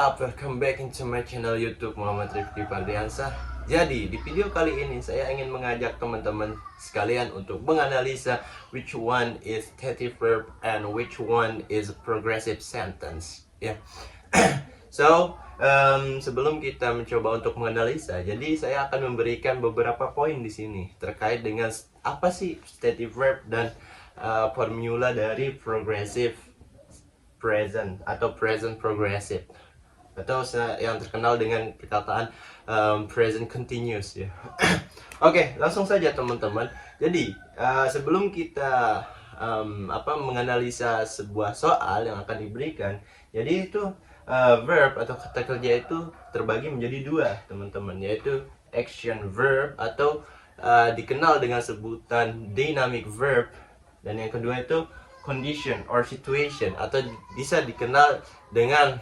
up? Welcome back into my channel YouTube Muhammad Rifki Fardiansah. Jadi di video kali ini saya ingin mengajak teman-teman sekalian untuk menganalisa which one is stative verb and which one is progressive sentence. Ya. So sebelum kita mencoba untuk menganalisa, jadi saya akan memberikan beberapa poin di sini terkait dengan apa sih stative verb dan formula dari progressive present atau present progressive atau yang terkenal dengan perkataan present continuous ya. Oke, langsung saja teman-teman. Jadi sebelum kita menganalisa sebuah soal yang akan diberikan, jadi itu verb atau kata kerja itu terbagi menjadi dua teman-teman, yaitu action verb atau dikenal dengan sebutan dynamic verb, dan yang kedua itu condition or situation atau bisa dikenal dengan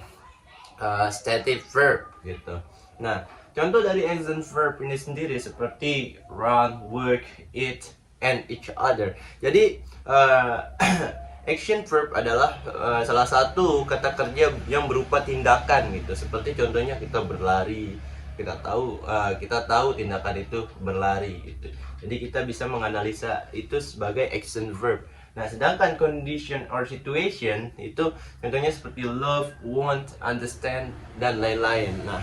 stative verb gitu. Nah, contoh dari action verb ini sendiri seperti run, work, eat, and each other. Jadi action verb adalah salah satu kata kerja yang berupa tindakan gitu. Seperti contohnya kita berlari, kita tahu tindakan itu berlari gitu. Jadi kita bisa menganalisa itu sebagai action verb. Nah, sedangkan condition or situation itu contohnya seperti love, want, understand, dan lain-lain. Nah,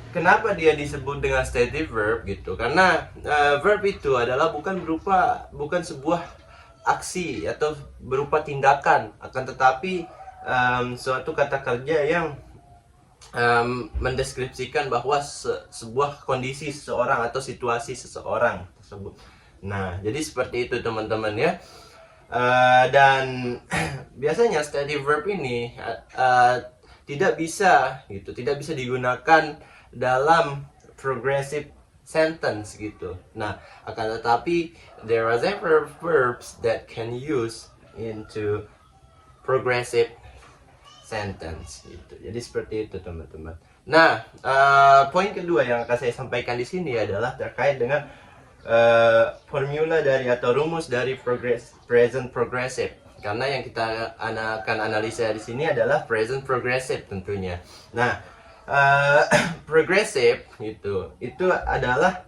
kenapa dia disebut dengan stative verb gitu? Karena verb itu adalah bukan sebuah aksi atau berupa tindakan, akan tetapi suatu kata kerja yang mendeskripsikan bahwa sebuah kondisi seseorang atau situasi seseorang tersebut. Nah, jadi seperti itu teman-teman ya. Dan biasanya stative verb ini tidak bisa digunakan dalam progressive sentence gitu. Nah, akan tetapi there are several verbs that can use into progressive sentence gitu. Jadi seperti itu teman-teman. Nah, poin kedua yang akan saya sampaikan di sini adalah terkait dengan formula dari atau rumus dari present progressive. Karena yang kita akan analisa di sini adalah present progressive tentunya. Nah, progressive itu adalah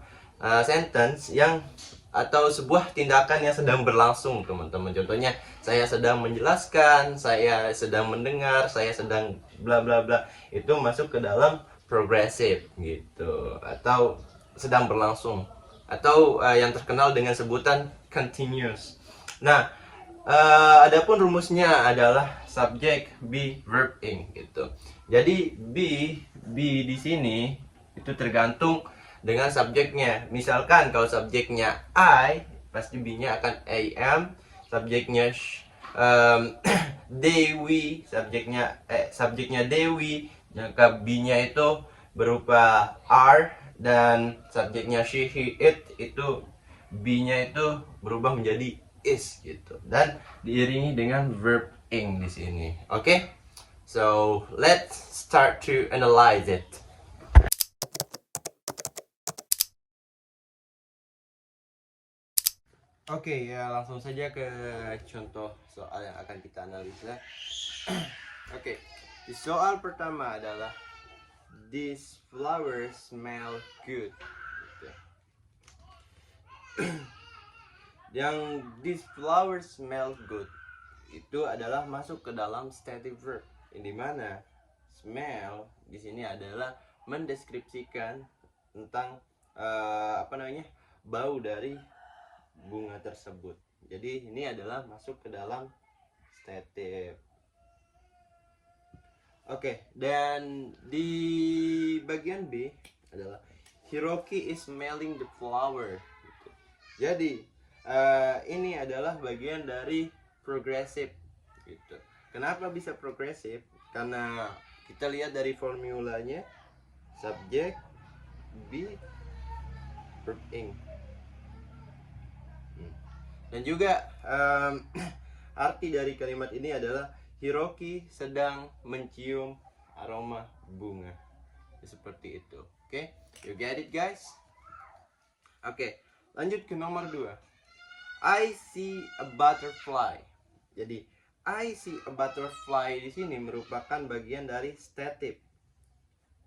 sentence yang atau sebuah tindakan yang sedang berlangsung teman-teman. Contohnya saya sedang menjelaskan, saya sedang mendengar, saya sedang bla bla bla. Itu masuk ke dalam progressive gitu, atau sedang berlangsung, atau yang terkenal dengan sebutan continuous. Nah, adapun rumusnya adalah subject be verb ing gitu. Jadi be di sini itu tergantung dengan subjeknya. Misalkan kalau subjeknya I, pasti be-nya akan am. Subjeknya Dewi, subjeknya Dewi, maka be-nya itu berupa are, dan subjeknya she, he, it itu be-nya itu berubah menjadi is gitu, dan diiringi dengan verb ing di sini. Oke? So, let's start to analyze it. Oke, ya langsung saja ke contoh soal yang akan kita analisa. Oke, di soal pertama adalah these flowers smell good. Gitu. Yang these flowers smell good itu adalah masuk ke dalam stative verb, yang dimana smell di sini adalah mendeskripsikan tentang bau dari bunga tersebut. Jadi ini adalah masuk ke dalam stative. Oke, dan di bagian B adalah Hiroki is smelling the flower. Jadi ini adalah bagian dari progressive gitu. Kenapa bisa progressive? Karena kita lihat dari formulanya, subject be verb ing. Dan juga arti dari kalimat ini adalah Hiroki sedang mencium aroma bunga. Seperti itu. Oke, you get it guys? Oke, lanjut ke nomor 2. I see a butterfly. Jadi I see a butterfly di sini merupakan bagian dari stative.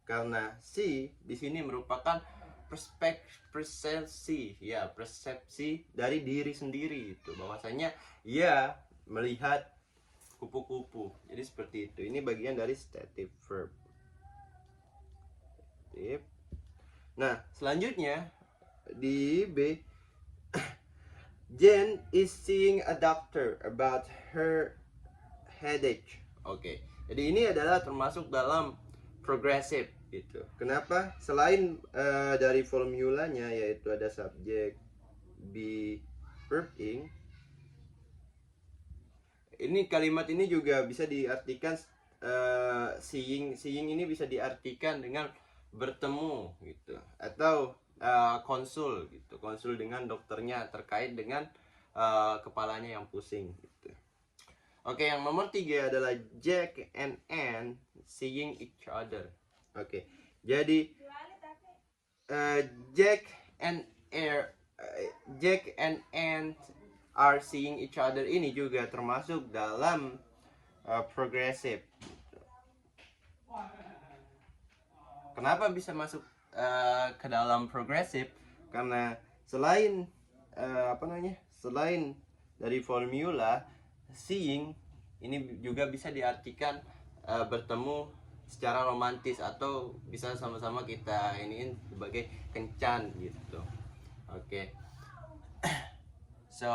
Karena see di sini merupakan persepsi, ya, persepsi dari diri sendiri itu, bahwasanya ya melihat kupu-kupu. Jadi seperti itu. Ini bagian dari stative verb. Nah, selanjutnya di B, Jen is seeing a doctor about her headache. Oke. Jadi ini adalah termasuk dalam progressive gitu. Kenapa? Selain dari formulanya yaitu ada subjek, be, verb ing. Ini kalimat ini juga bisa diartikan seeing ini bisa diartikan dengan bertemu gitu, atau konsul gitu, konsul dengan dokternya terkait dengan kepalanya yang pusing gitu. Oke, yang nomor 3 adalah Jack and Anne seeing each other. Oke, jadi Jack and Anne are seeing each other ini juga termasuk dalam progressive. Kenapa bisa masuk ke dalam progressive? Karena selain selain dari formula, seeing ini juga bisa diartikan bertemu secara romantis, atau bisa sama-sama kita iniin sebagai kencan gitu. Oke. So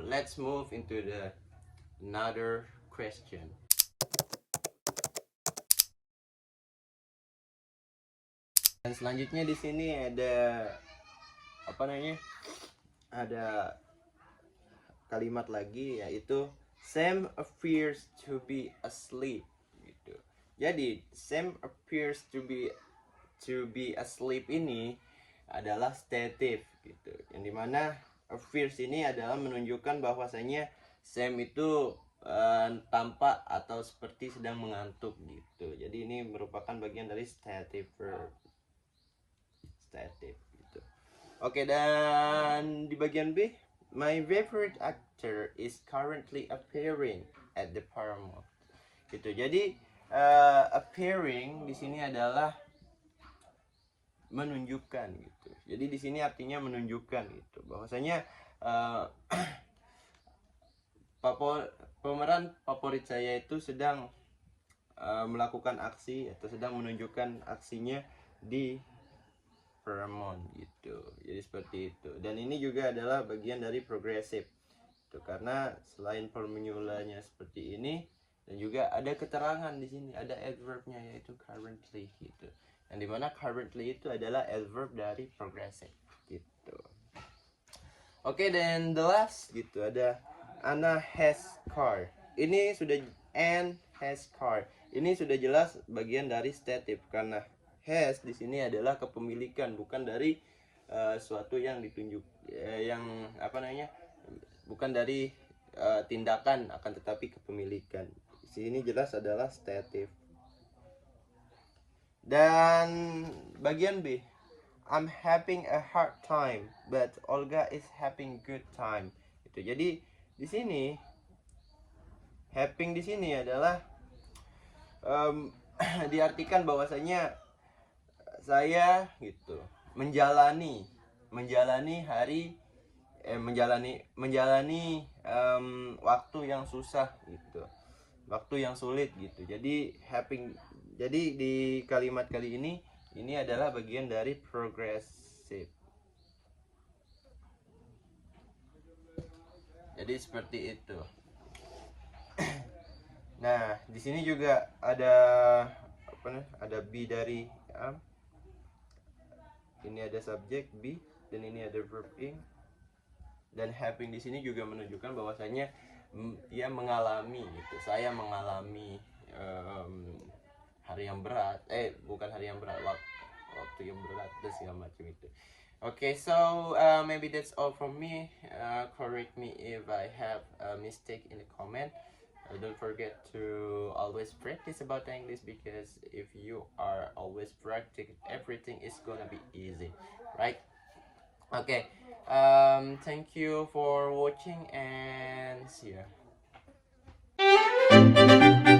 let's move into the another question. Dan selanjutnya di sini ada ada kalimat lagi, yaitu Sam appears to be asleep gitu. Jadi Sam appears to be asleep ini adalah stative gitu, yang dimana appears ini adalah menunjukkan bahwasanya Sam itu tampak atau seperti sedang mengantuk gitu. Jadi ini merupakan bagian dari stative verb. Stative gitu. Oke, dan di bagian B, my favorite actor is currently appearing at the Paramount. Gitu. Jadi appearing di sini adalah menunjukkan gitu. Jadi di sini artinya menunjukkan gitu, bahwasanya pemeran favorit saya itu sedang melakukan aksi atau sedang menunjukkan aksinya di Paramount gitu. Jadi seperti itu. Dan ini juga adalah bagian dari progressive. Itu karena selain formulanya seperti ini, dan juga ada keterangan di sini, ada adverbnya yaitu currently gitu. Yang dimana currently itu adalah adverb dari progressive gitu. Oke, dan the last gitu ada Anna has car. Ini sudah Anne has car. Ini sudah jelas bagian dari stative, karena has di sini adalah kepemilikan, bukan dari suatu yang ditunjuk bukan dari tindakan, akan tetapi kepemilikan. Di sini jelas adalah stative. Dan bagian B, I'm having a hard time, but Olga is having good time. Itu. Jadi di sini having di sini adalah diartikan bahwasanya saya gitu menjalani hari menjalani waktu yang susah gitu, waktu yang sulit gitu. Jadi di kalimat kali ini adalah bagian dari progressive. Jadi seperti itu. Nah, di sini juga ada ada B dari ini ada subjek be, dan ini ada verb ing, dan having di sini juga menunjukkan bahwasanya dia mengalami gitu. Saya mengalami hari yang berat, bukan hari yang berat, waktu yang berat dan segala macam itu. Okay, so maybe that's all from me. Correct me if I have a mistake in the comment. Don't forget to always practice about English, because if you are always practice, everything is gonna be easy, right? Okay, thank you for watching and see ya. Bye.